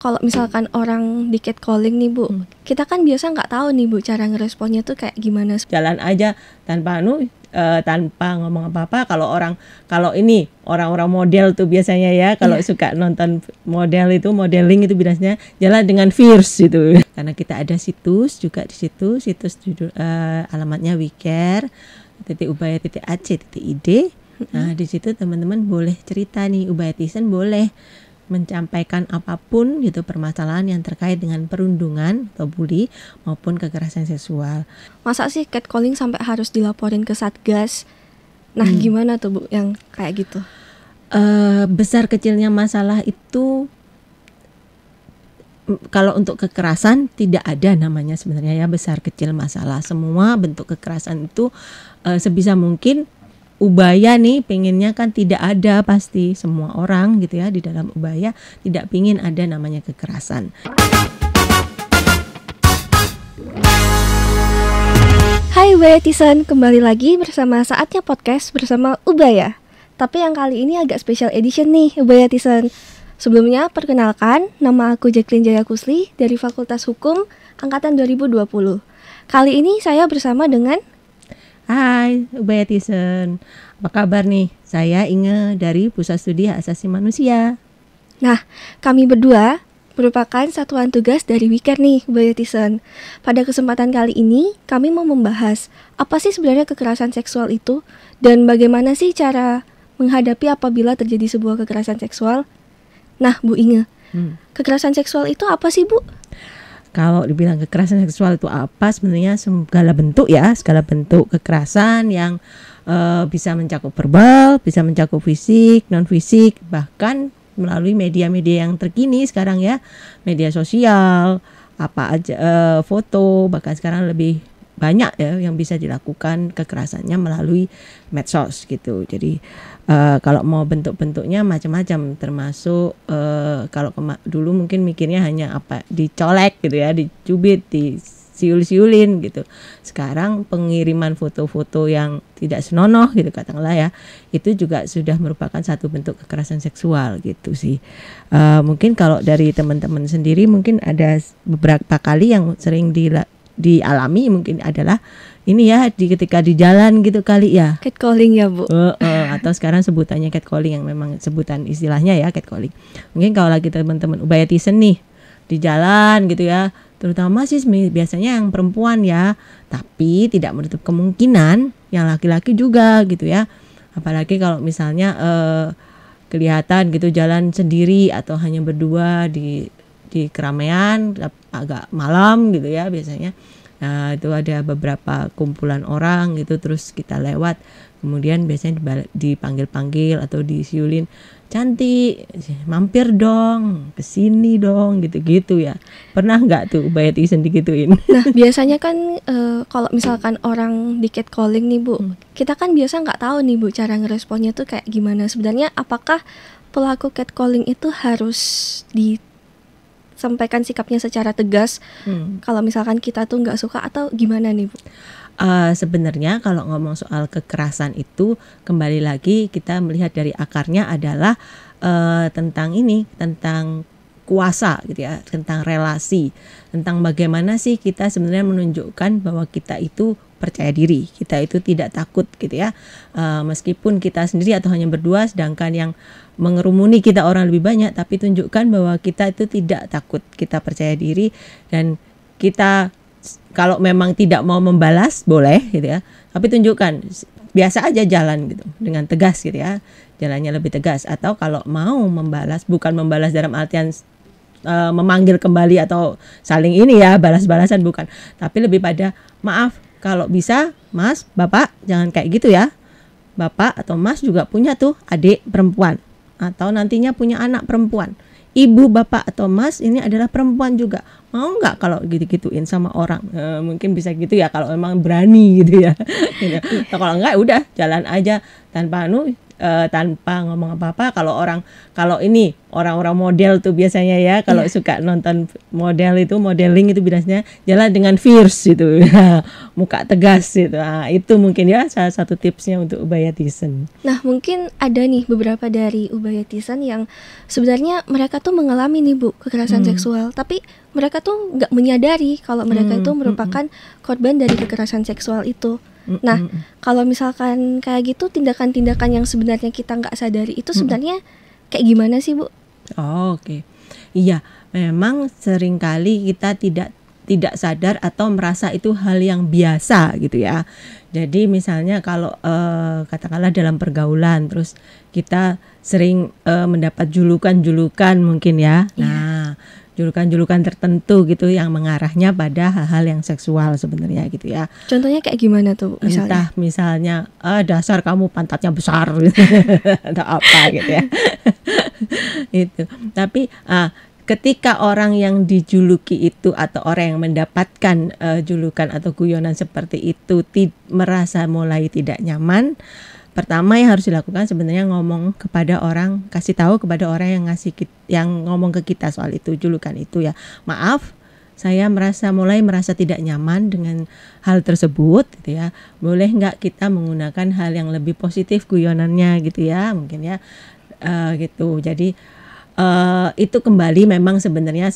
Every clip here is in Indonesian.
Kalau misalkan orang di catcalling nih Bu, kita kan biasa nggak tahu nih Bu cara ngeresponnya tuh kayak gimana. Jalan aja tanpa tanpa ngomong apa-apa. Kalau ini orang-orang model tuh biasanya ya, kalau suka nonton modeling itu biasanya jalan dengan fierce gitu. Karena kita ada situs juga di situ, alamatnya wecare.ubaya.ac.id. Nah, di situ teman-teman boleh cerita nih, Ubayatizen boleh mencampaikan apapun gitu, permasalahan yang terkait dengan perundungan atau bully maupun kekerasan seksual. Masa sih catcalling sampai harus dilaporin ke Satgas? Nah, gimana tuh Bu yang kayak gitu? Besar kecilnya masalah itu, kalau untuk kekerasan tidak ada namanya sebenarnya ya besar kecil masalah. Semua bentuk kekerasan itu sebisa mungkin Ubaya nih pengennya kan tidak ada, pasti semua orang gitu ya di dalam Ubaya tidak pingin ada namanya kekerasan. Hai Ubayatizen, kembali lagi bersama Saatnya Podcast bersama Ubaya. Tapi yang kali ini agak special edition nih Ubayatizen. Sebelumnya perkenalkan, nama aku Jacqueline Jaya Kusli dari Fakultas Hukum Angkatan 2020. Kali ini saya bersama dengan Hai Ubayatizen, apa kabar nih? Saya Inge dari Pusat Studi Hak Asasi Manusia. Nah, kami berdua merupakan satuan tugas dari WeCare nih Ubayatizen. Pada kesempatan kali ini, kami mau membahas apa sih sebenarnya kekerasan seksual itu dan bagaimana sih cara menghadapi apabila terjadi sebuah kekerasan seksual. Nah, Bu Inge, kekerasan seksual itu apa sih Bu? Kalau dibilang kekerasan seksual itu apa, sebenarnya segala bentuk kekerasan yang bisa mencakup verbal, bisa mencakup fisik, non fisik, bahkan melalui media-media yang terkini sekarang ya, media sosial, apa aja, foto, bahkan sekarang lebih banyak ya yang bisa dilakukan kekerasannya melalui medsos gitu. Jadi kalau mau bentuk-bentuknya macam-macam, termasuk kalau dulu mungkin mikirnya hanya apa dicolek gitu ya, dicubit, disiul-siulin gitu. Sekarang pengiriman foto-foto yang tidak senonoh gitu katakanlah ya, itu juga sudah merupakan satu bentuk kekerasan seksual gitu sih. Mungkin kalau dari teman-teman sendiri mungkin ada beberapa kali yang sering dialami mungkin adalah ini ya, ketika di jalan gitu kali ya, Catcalling ya Bu. Atau sekarang sebutannya catcalling, yang memang sebutan istilahnya ya catcalling. Mungkin kalau lagi teman-teman Ubayatizen nih di jalan gitu ya, terutama sih biasanya yang perempuan ya, tapi tidak menutup kemungkinan yang laki-laki juga gitu ya. Apalagi kalau misalnya kelihatan gitu jalan sendiri atau hanya berdua di keramaian agak malam gitu ya biasanya. Nah, itu ada beberapa kumpulan orang gitu, terus kita lewat, kemudian biasanya dipanggil-panggil atau disiulin, cantik, mampir dong, kesini dong, gitu-gitu ya. Pernah nggak tuh Ubayatizen digituin? Nah, biasanya kan kalau misalkan orang di catcalling nih Bu, kita kan biasa nggak tahu nih Bu cara ngeresponnya tuh kayak gimana. Sebenarnya apakah pelaku catcalling itu harus disampaikan sikapnya secara tegas kalau misalkan kita tuh nggak suka, atau gimana nih Bu? Sebenarnya kalau ngomong soal kekerasan itu, kembali lagi kita melihat dari akarnya adalah tentang kuasa gitu ya, tentang relasi, tentang bagaimana sih kita sebenarnya menunjukkan bahwa kita itu percaya diri, kita itu tidak takut gitu ya, meskipun kita sendiri atau hanya berdua, sedangkan yang mengerumuni kita orang lebih banyak, tapi tunjukkan bahwa kita itu tidak takut, kita percaya diri, dan kita kalau memang tidak mau membalas boleh gitu ya, tapi tunjukkan biasa aja jalan gitu dengan tegas gitu ya, jalannya lebih tegas. Atau kalau mau membalas, bukan membalas dalam artian memanggil kembali atau saling ini ya, balas-balasan bukan, tapi lebih pada maaf kalau bisa Mas, Bapak jangan kayak gitu ya. Bapak atau Mas juga punya tuh adik perempuan atau nantinya punya anak perempuan. Ibu, bapak atau Mas ini adalah perempuan juga. Mau nggak kalau gitu-gituin sama orang? Mungkin bisa gitu ya kalau memang berani gitu ya. Atau kalau enggak udah jalan aja tanpa tanpa ngomong apa-apa. Kalau ini orang-orang model tuh biasanya ya, kalau suka nonton modeling itu biasanya jalan dengan fierce gitu, muka tegas gitu. Nah, itu mungkin ya salah satu tipsnya untuk ubayatisan. Nah, mungkin ada nih beberapa dari ubayatisan yang sebenarnya mereka tuh mengalami nih Bu kekerasan seksual, tapi mereka tuh nggak menyadari kalau mereka itu merupakan korban dari kekerasan seksual itu. Nah, kalau misalkan kayak gitu tindakan-tindakan yang sebenarnya kita nggak sadari itu sebenarnya kayak gimana sih Bu? Oke. Iya, memang seringkali kita tidak sadar atau merasa itu hal yang biasa gitu ya. Jadi misalnya kalau katakanlah dalam pergaulan, terus kita sering mendapat julukan-julukan mungkin ya. Nah, julukan-julukan tertentu gitu yang mengarahnya pada hal-hal yang seksual sebenarnya gitu ya. Contohnya kayak gimana tuh misalnya? Entah misalnya dasar kamu pantatnya besar gitu. Atau apa gitu ya. Itu. Tapi ketika orang yang dijuluki itu atau orang yang mendapatkan julukan atau guyonan seperti itu merasa mulai tidak nyaman, pertama yang harus dilakukan sebenarnya ngomong kepada orang, kasih tahu kepada orang yang ngomong ke kita soal itu, julukan itu ya. Maaf, saya mulai merasa tidak nyaman dengan hal tersebut gitu ya. Boleh nggak kita menggunakan hal yang lebih positif guyonannya gitu ya, mungkin ya gitu. Jadi itu kembali memang sebenarnya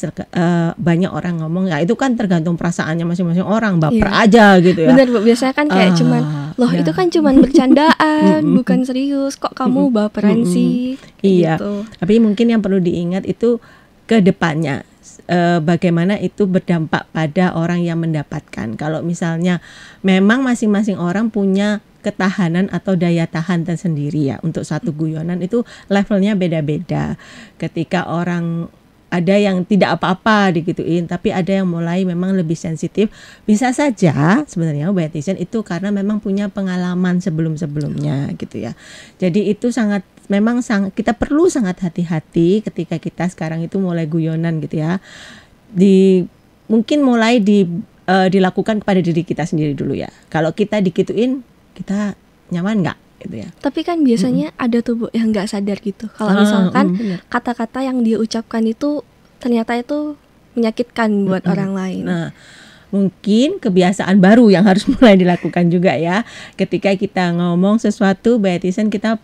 banyak orang ngomong ya itu kan tergantung perasaannya masing-masing orang, baper aja gitu ya. Bener Bu, biasanya kan kayak cuman loh itu kan cuman bercandaan bukan serius, kok kamu baperan sih iya gitu. Tapi mungkin yang perlu diingat itu ke depannya bagaimana itu berdampak pada orang yang mendapatkan. Kalau misalnya memang masing-masing orang punya ketahanan atau daya tahan tersendiri ya untuk satu guyonan itu levelnya beda-beda. Ketika orang ada yang tidak apa-apa digituin, tapi ada yang mulai memang lebih sensitif, bisa saja sebenarnya ubayatisan itu karena memang punya pengalaman sebelum-sebelumnya gitu ya. Jadi itu kita perlu sangat hati-hati ketika kita sekarang itu mulai guyonan gitu ya. Mungkin mulai dilakukan kepada diri kita sendiri dulu ya. Kalau kita digituin, kita nyaman nggak gitu ya. Tapi kan biasanya ada tuh Bu yang nggak sadar gitu. Kalau misalkan kata-kata yang dia ucapkan itu ternyata itu menyakitkan buat orang lain. Nah, mungkin kebiasaan baru yang harus mulai dilakukan juga ya. Ketika kita ngomong sesuatu, ubayatisan kita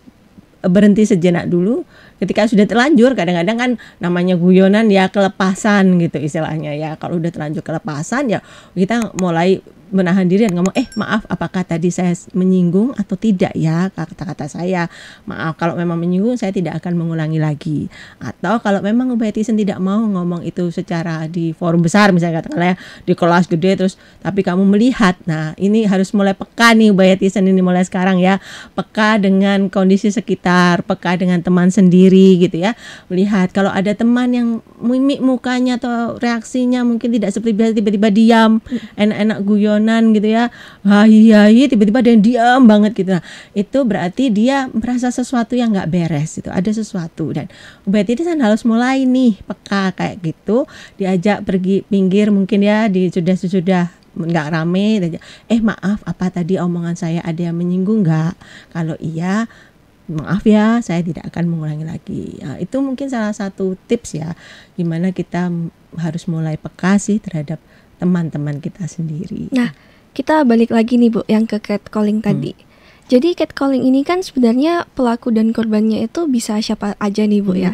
berhenti sejenak dulu. Ketika sudah terlanjur, kadang-kadang kan namanya guyonan ya kelepasan gitu istilahnya ya. Kalau udah terlanjur kelepasan ya kita mulai menahan diri dan ngomong maaf, apakah tadi saya menyinggung atau tidak ya kata-kata saya, maaf kalau memang menyinggung saya tidak akan mengulangi lagi. Atau kalau memang ubayatisan tidak mau ngomong itu secara di forum besar misalnya katakanlah ya, di kelas gede terus tapi kamu melihat, nah ini harus mulai peka nih ubayatisan ini mulai sekarang ya, peka dengan kondisi sekitar, peka dengan teman sendiri gitu ya, melihat kalau ada teman yang mimik mukanya atau reaksinya mungkin tidak seperti biasa, tiba-tiba diam, enak-enak guyon gitu ya, hai tiba-tiba ada yang diam banget gitu. Nah, itu berarti dia merasa sesuatu yang nggak beres itu, ada sesuatu. Dan ubayatisan harus mulai nih peka kayak gitu, diajak pergi pinggir mungkin ya, sudah nggak rame, maaf apa tadi omongan saya ada yang menyinggung nggak? Kalau iya maaf ya, saya tidak akan mengulangi lagi. Nah, itu mungkin salah satu tips ya, gimana kita harus mulai peka sih terhadap teman-teman kita sendiri. Nah, kita balik lagi nih Bu yang ke catcalling tadi. Jadi catcalling ini kan sebenarnya pelaku dan korbannya itu bisa siapa aja nih Bu ya.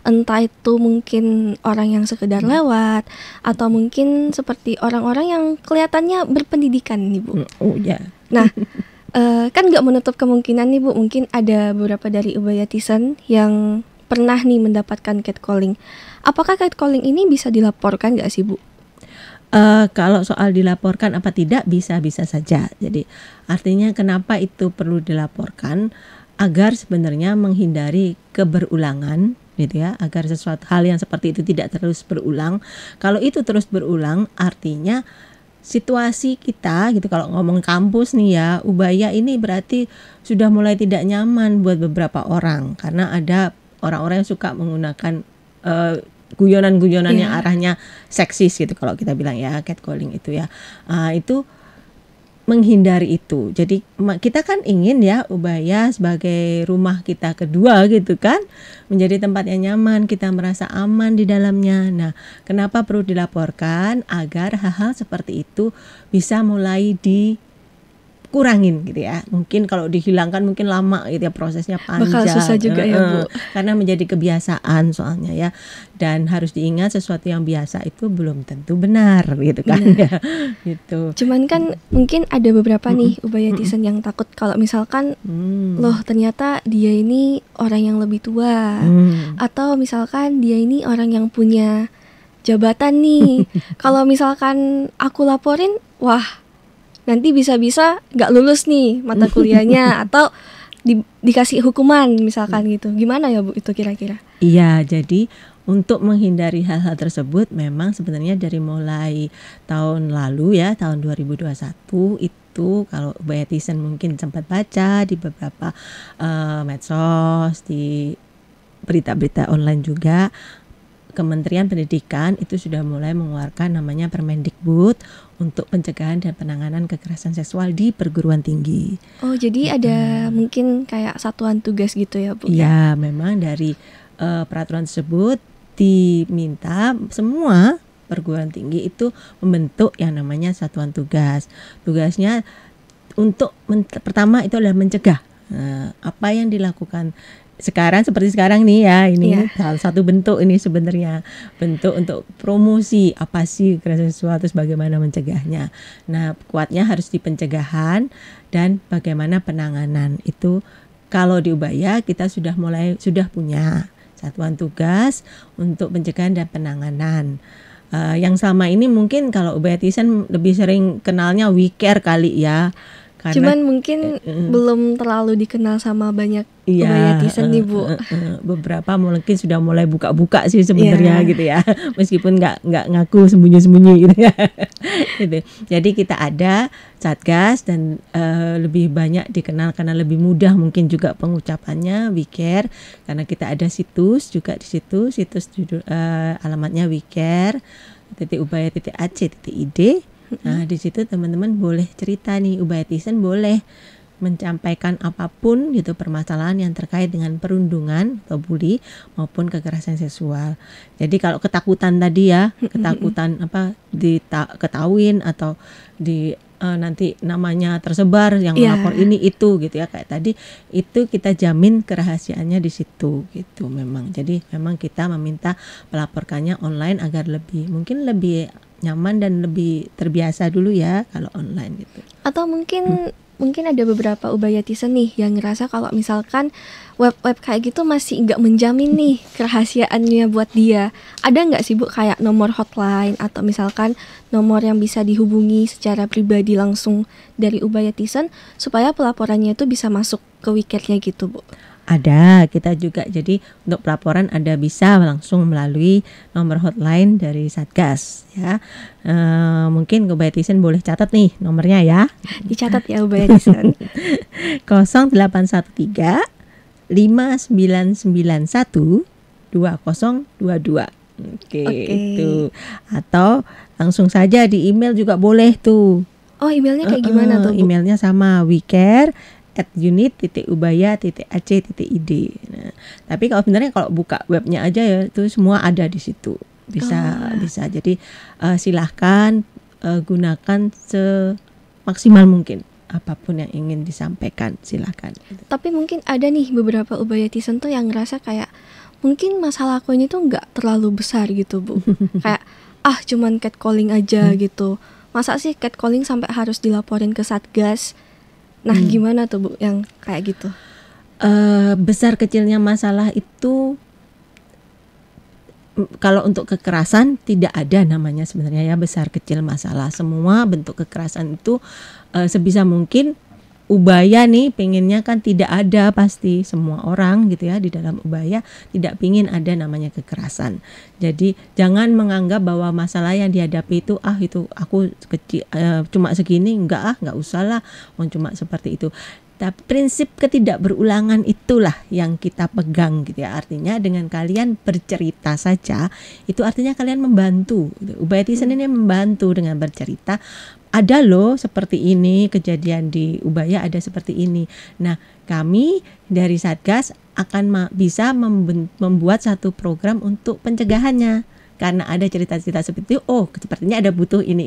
Entah itu mungkin orang yang sekedar lewat atau mungkin seperti orang-orang yang kelihatannya berpendidikan nih Bu. Nah, kan nggak menutup kemungkinan nih Bu, mungkin ada beberapa dari ubayatisan yang pernah nih mendapatkan catcalling. Apakah catcalling ini bisa dilaporkan nggak sih Bu? Kalau soal dilaporkan apa tidak, bisa saja. Jadi artinya kenapa itu perlu dilaporkan, agar sebenarnya menghindari keberulangan gitu ya, agar sesuatu hal yang seperti itu tidak terus berulang. Kalau itu terus berulang artinya situasi kita gitu, kalau ngomong kampus nih ya, ubaya ini berarti sudah mulai tidak nyaman buat beberapa orang karena ada orang-orang yang suka menggunakan guyonan-guyonan yang arahnya seksis gitu kalau kita bilang ya, catcalling itu ya. Itu menghindari itu. Jadi kita kan ingin ya Ubaya sebagai rumah kita kedua gitu kan, menjadi tempat yang nyaman, kita merasa aman di dalamnya. Nah, kenapa perlu dilaporkan? Agar hal-hal seperti itu bisa mulai dikurangin gitu ya. Mungkin kalau dihilangkan mungkin lama gitu ya, prosesnya panjang. Bakal susah juga ya Bu. Karena menjadi kebiasaan soalnya ya. Dan harus diingat sesuatu yang biasa itu belum tentu benar gitu kan ya. Gitu. Cuman kan mungkin ada beberapa nih Ubayatisan yang takut kalau misalkan loh ternyata dia ini orang yang lebih tua, atau misalkan dia ini orang yang punya jabatan nih. Kalau misalkan aku laporin, wah nanti bisa-bisa nggak lulus nih mata kuliahnya atau dikasih hukuman misalkan gitu. Gimana ya Bu itu kira-kira? Iya, jadi untuk menghindari hal-hal tersebut memang sebenarnya dari mulai tahun lalu ya, tahun 2021 itu kalau Ubayatisan mungkin sempat baca di beberapa medsos, di berita-berita online juga, Kementerian Pendidikan itu sudah mulai mengeluarkan namanya Permendikbud untuk pencegahan dan penanganan kekerasan seksual di perguruan tinggi. Oh, jadi ada mungkin kayak satuan tugas gitu ya Bu? Ya, memang dari peraturan tersebut diminta semua perguruan tinggi itu membentuk yang namanya satuan tugas. Tugasnya untuk pertama itu adalah mencegah. Apa yang dilakukan sekarang seperti sekarang nih ya, ini salah satu bentuk ini sebenarnya, bentuk untuk promosi apa sih kekerasan seksual, terus bagaimana mencegahnya. Nah, kuatnya harus di pencegahan dan bagaimana penanganan. Itu kalau di Ubaya kita sudah punya satuan tugas untuk pencegahan dan penanganan. Yang selama ini mungkin kalau Ubayatisan lebih sering kenalnya WeCare kali ya. Cuman mungkin belum terlalu dikenal sama banyak Ubayatisan nih Bu. Beberapa mungkin sudah mulai buka-buka sih sebenarnya gitu ya, meskipun nggak ngaku sembunyi-sembunyi gitu ya. Gitu. Jadi kita ada Satgas dan lebih banyak dikenal karena lebih mudah mungkin juga pengucapannya WeCare, karena kita ada situs juga di situ, alamatnya wecare.ubaya.ac.id. Nah, di situ teman-teman boleh cerita nih, Ubayatisan boleh menyampaikan apapun gitu, permasalahan yang terkait dengan perundungan atau bully maupun kekerasan seksual. Jadi kalau ketakutan tadi ya, ketakutan ketahuin atau nanti namanya tersebar yang lapor ini itu gitu ya, kayak tadi itu kita jamin kerahasiaannya di situ gitu memang. Jadi memang kita meminta melaporkannya online agar mungkin lebih nyaman dan lebih terbiasa dulu ya kalau online gitu. Atau mungkin ada beberapa Ubayatisan nih yang ngerasa kalau misalkan web-web kayak gitu masih nggak menjamin nih kerahasiaannya buat dia. Ada nggak sih Bu kayak nomor hotline atau misalkan nomor yang bisa dihubungi secara pribadi langsung dari Ubayatisan supaya pelaporannya itu bisa masuk ke WeCare-nya gitu Bu? Ada, kita juga jadi untuk pelaporan ada bisa langsung melalui nomor hotline dari Satgas ya. Mungkin Ubayatisan boleh catat nih nomornya ya. Dicatat ya Ubayatisan. 0813 5991 2022. Oke. Itu. Atau langsung saja di email juga boleh tuh. Oh, emailnya kayak gimana tuh Bu? Emailnya sama wecare@unit.ubaya.ac.id. Nah, tapi kalau sebenarnya kalau buka webnya aja ya itu semua ada di situ. Bisa. Jadi silahkan gunakan semaksimal mungkin apapun yang ingin disampaikan, silahkan. Tapi mungkin ada nih beberapa Ubayatisan tuh yang ngerasa kayak mungkin masalah aku ini tuh nggak terlalu besar gitu Bu. Kayak cuman catcalling aja gitu. Masa sih catcalling sampai harus dilaporin ke Satgas? Nah, gimana tuh Bu yang kayak gitu? Besar kecilnya masalah itu kalau untuk kekerasan tidak ada namanya sebenarnya ya besar kecil masalah. Semua bentuk kekerasan itu sebisa mungkin Ubaya nih pengennya kan tidak ada, pasti semua orang gitu ya di dalam Ubaya tidak pingin ada namanya kekerasan. Jadi jangan menganggap bahwa masalah yang dihadapi itu itu aku kecil cuma segini, enggak usah lah, cuma seperti itu. Tapi prinsip ketidakberulangan itulah yang kita pegang gitu ya. Artinya dengan kalian bercerita saja, itu artinya kalian membantu. Ubayatisan ini membantu dengan bercerita. Ada loh seperti ini, kejadian di Ubaya ada seperti ini. Nah, kami dari Satgas akan bisa membuat satu program untuk pencegahannya. Karena ada cerita-cerita seperti itu, oh sepertinya ada butuh ini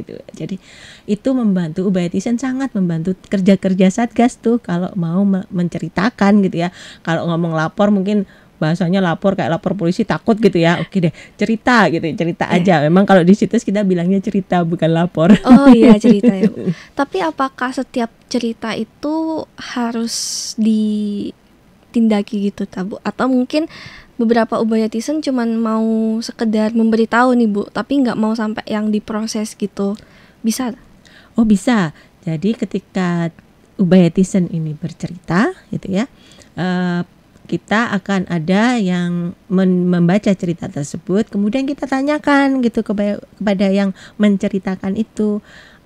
gitu. Jadi itu membantu, Ubayatisan sangat membantu kerja-kerja Satgas tuh kalau mau menceritakan gitu ya. Kalau ngomong lapor mungkin bahasanya lapor kayak lapor polisi takut gitu ya. Oke deh, cerita gitu, cerita aja. Memang kalau di situs kita bilangnya cerita bukan lapor. Oh iya, cerita ya Bu. Tapi apakah setiap cerita itu harus ditindaki gitu Bu? Atau mungkin beberapa Ubayatisan cuman mau sekedar memberitahu nih Bu, tapi nggak mau sampai yang diproses gitu, bisa? Oh bisa. Jadi ketika Ubayatisan ini bercerita gitu ya, kita akan ada yang membaca cerita tersebut, kemudian kita tanyakan gitu kepada yang menceritakan itu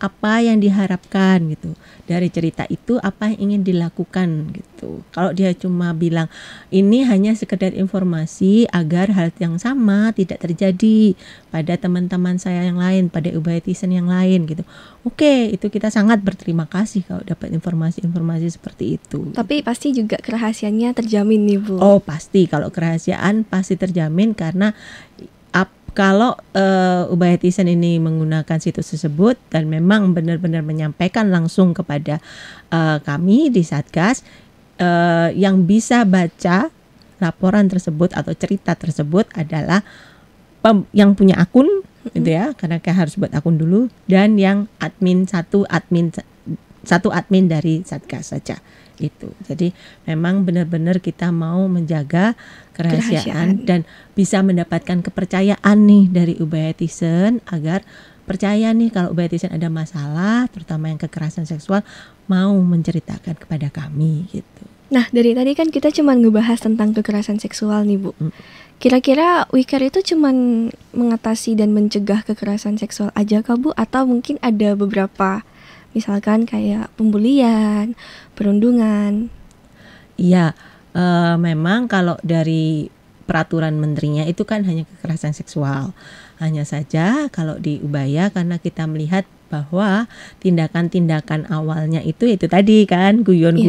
apa yang diharapkan gitu dari cerita itu, apa yang ingin dilakukan gitu. Kalau dia cuma bilang ini hanya sekedar informasi agar hal yang sama tidak terjadi pada teman-teman saya yang lain, pada Ubayatisan yang lain gitu. Oke, itu kita sangat berterima kasih kalau dapat informasi-informasi seperti itu. Tapi pasti juga kerahasiaannya terjamin nih Bu. Oh pasti, kalau kerahasiaan pasti terjamin karena kalau Ubayatisan ini menggunakan situs tersebut dan memang benar-benar menyampaikan langsung kepada kami di Satgas, yang bisa baca laporan tersebut atau cerita tersebut adalah yang punya akun gitu ya, karena harus buat akun dulu, dan yang satu admin dari Satgas saja itu. Jadi memang benar-benar kita mau menjaga kerahasiaan dan bisa mendapatkan kepercayaan nih dari Ubayatisan agar percaya nih kalau Ubayatisan ada masalah, terutama yang kekerasan seksual, mau menceritakan kepada kami gitu. Nah, dari tadi kan kita cuma ngebahas tentang kekerasan seksual nih Bu. Kira-kira WeCare itu cuma mengatasi dan mencegah kekerasan seksual aja kah Bu? Atau mungkin ada beberapa, misalkan kayak pembulian, perundungan? Iya, memang kalau dari peraturan menterinya itu kan hanya kekerasan seksual. Hanya saja kalau di Ubaya karena kita melihat bahwa tindakan-tindakan awalnya itu tadi kan guyon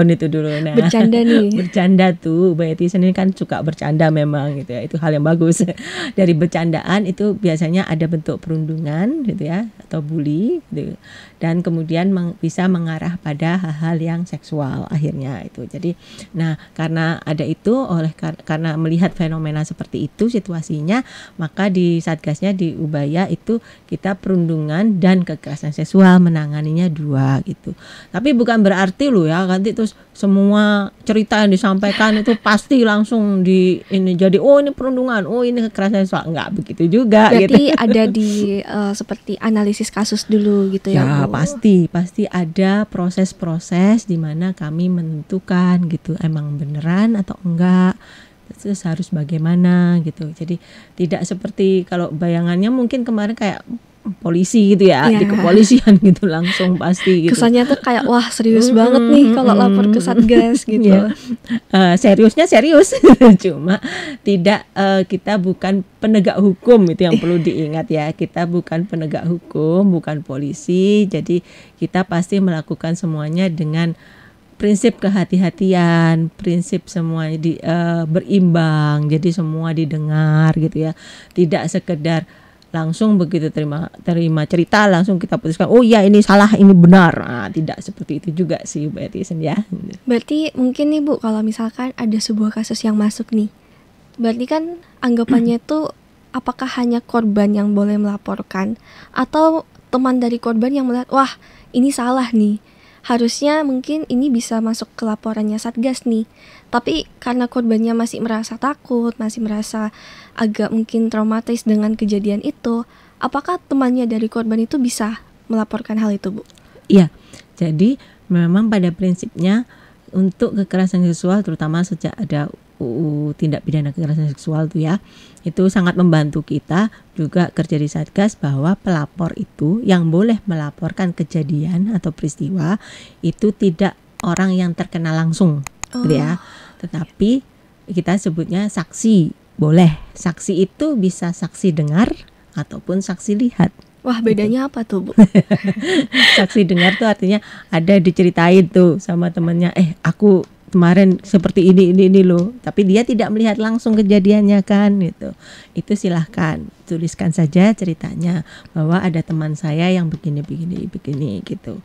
itu dulu. Nah, bercanda nih. Bercanda tuh, Ubayatisan ini kan suka bercanda memang gitu ya. Itu hal yang bagus. Dari bercandaan itu biasanya ada bentuk perundungan gitu ya atau bully gitu. Dan kemudian bisa mengarah pada hal-hal yang seksual akhirnya itu. Jadi nah, karena ada itu karena melihat fenomena seperti itu situasinya, maka di Satgasnya di Ubaya itu kita perundungan dan kekerasan seksual menanganinya 2 gitu. Tapi bukan berarti loh ya nanti terus semua cerita yang disampaikan itu pasti langsung jadi ini perundungan, oh ini kekerasan seksual, enggak begitu juga. Berarti gitu. ada di seperti analisis kasus dulu gitu ya Bu? Pasti ada proses-proses di mana kami menentukan gitu emang beneran atau enggak. Terus harus bagaimana gitu. Jadi tidak seperti kalau bayangannya mungkin kemarin kayak polisi gitu ya, di kepolisian gitu langsung pasti gitu. Kesannya tuh kayak wah serius banget nih kalau lapor ke Satgas gitu. Seriusnya serius, cuma tidak, kita bukan penegak hukum, itu yang perlu diingat ya. Kita bukan penegak hukum, bukan polisi. Jadi kita pasti melakukan semuanya dengan prinsip kehati-hatian, prinsip semuanya berimbang, jadi semua didengar gitu ya. Tidak sekedar langsung begitu terima cerita langsung kita putuskan oh ya ini salah ini benar. Nah, tidak seperti itu juga sih Ubayatisan ya. Berarti mungkin nih Bu, kalau misalkan ada sebuah kasus yang masuk nih, berarti kan anggapannya tuh apakah hanya korban yang boleh melaporkan atau teman dari korban yang melihat wah ini salah nih, harusnya mungkin ini bisa masuk ke laporannya Satgas nih. Tapi karena korbannya masih merasa takut, masih merasa agak mungkin traumatis dengan kejadian itu, apakah temannya dari korban itu bisa melaporkan hal itu Bu? Iya, jadi memang pada prinsipnya untuk kekerasan seksual terutama sejak ada UU tindak pidana kekerasan seksual tuh ya, itu sangat membantu kita juga kerja di Satgas bahwa pelapor itu yang boleh melaporkan kejadian atau peristiwa itu tidak orang yang terkena langsung gitu ya, tetapi kita sebutnya saksi. Boleh, saksi itu bisa saksi dengar ataupun saksi lihat. Wah, bedanya apa tuh, Bu? Saksi dengar tuh artinya ada diceritain tuh sama temennya, aku kemarin seperti ini loh, tapi dia tidak melihat langsung kejadiannya kan gitu. Itu silahkan tuliskan saja ceritanya bahwa ada teman saya yang begini gitu.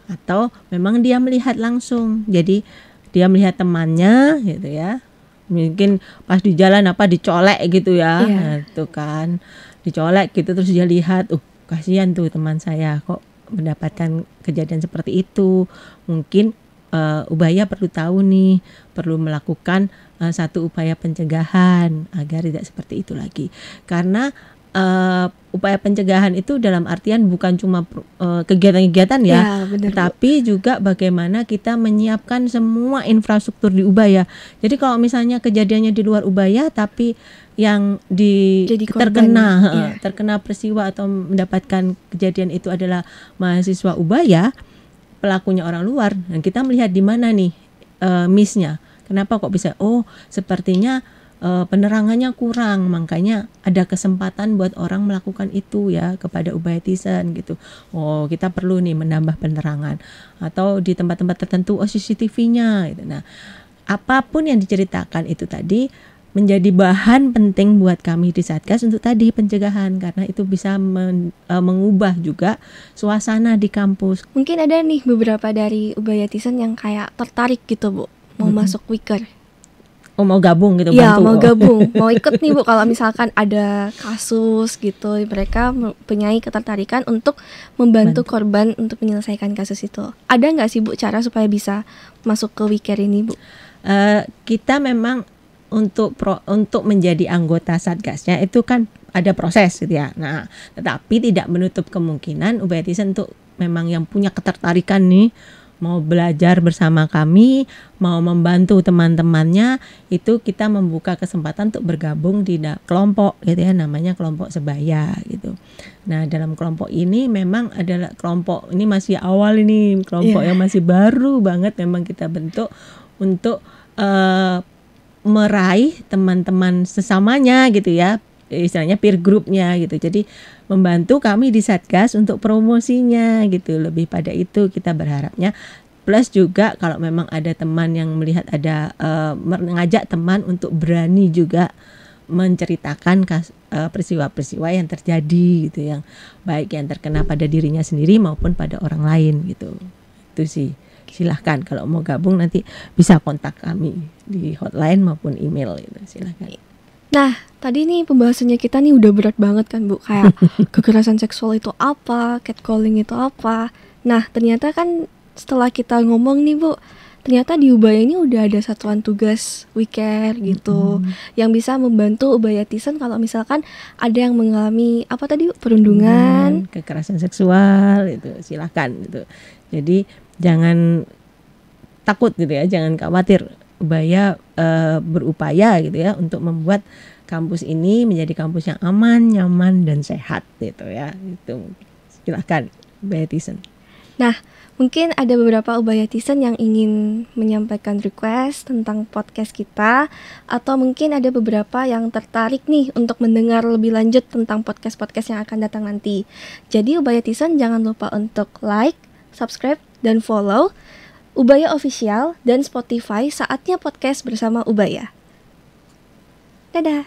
Atau memang dia melihat langsung, jadi dia melihat temannya gitu ya. Mungkin pas di jalan dicolek gitu ya. Nah, itu kan dicolek gitu, terus dia lihat, kasihan tuh teman saya kok mendapatkan kejadian seperti itu. Mungkin Ubaya perlu tahu nih, perlu melakukan satu upaya pencegahan agar tidak seperti itu lagi. Karena upaya pencegahan itu dalam artian bukan cuma kegiatan-kegiatan ya, tapi juga bagaimana kita menyiapkan semua infrastruktur di Ubaya. Jadi kalau misalnya kejadiannya di luar Ubaya tapi yang terkena peristiwa atau mendapatkan kejadian itu adalah mahasiswa Ubaya, pelakunya orang luar, dan kita melihat di mana nih miss-nya. Kenapa kok bisa? Sepertinya penerangannya kurang, makanya ada kesempatan buat orang melakukan itu ya kepada Ubayatisan gitu. Kita perlu nih menambah penerangan, atau di tempat-tempat tertentu CCTV-nya gitu. Nah, apapun yang diceritakan itu tadi menjadi bahan penting buat kami di Satgas untuk tadi pencegahan, karena itu bisa mengubah juga suasana di kampus. Mungkin ada nih beberapa dari Ubayatisan yang kayak tertarik gitu, Bu, mau masuk Wiker. Mau gabung gitu, ya, bantu. Mau gabung, mau ikut nih, Bu. Kalau misalkan ada kasus gitu, mereka mempunyai ketertarikan untuk membantu korban untuk menyelesaikan kasus itu. Ada nggak sih, Bu, cara supaya bisa masuk ke Wiker ini, Bu? Kita memang untuk menjadi anggota Satgasnya itu kan ada proses gitu ya. Nah, tetapi tidak menutup kemungkinan Ubayatisan untuk memang yang punya ketertarikan nih, mau belajar bersama kami, mau membantu teman-temannya, itu kita membuka kesempatan untuk bergabung di kelompok gitu ya, namanya kelompok sebaya gitu. Nah, dalam kelompok ini memang adalah kelompok ini masih awal, ini kelompok yang masih baru banget memang kita bentuk untuk meraih teman-teman sesamanya gitu ya, istilahnya peer groupnya gitu. Jadi membantu kami di Satgas untuk promosinya gitu, lebih pada itu kita berharapnya. Plus juga kalau memang ada teman yang melihat ada mengajak teman untuk berani juga menceritakan peristiwa-peristiwa yang terjadi gitu, yang baik yang terkena pada dirinya sendiri maupun pada orang lain gitu. Itu sih. Silahkan kalau mau gabung nanti bisa kontak kami di hotline maupun email gitu, silahkan. Nah, tadi nih pembahasannya kita nih udah berat banget kan, Bu, kayak kekerasan seksual itu apa, catcalling itu apa. Nah, ternyata kan setelah kita ngomong nih, Bu, ternyata di Ubaya ini udah ada satuan tugas Wiker gitu, yang bisa membantu Ubayatisan kalau misalkan ada yang mengalami apa tadi, perundungan, kekerasan seksual itu, silahkan gitu. Jadi jangan takut gitu ya, jangan khawatir. Ubaya berupaya gitu ya untuk membuat kampus ini menjadi kampus yang aman, nyaman dan sehat gitu ya. Itu silahkan Ubayatisan. Nah, mungkin ada beberapa Ubayatisan yang ingin menyampaikan request tentang podcast kita, atau mungkin ada beberapa yang tertarik nih untuk mendengar lebih lanjut tentang podcast-podcast yang akan datang nanti. Jadi Ubayatisan jangan lupa untuk like, subscribe, dan follow Ubaya Official dan Spotify Saatnya Podcast Bersama Ubaya. Dadah.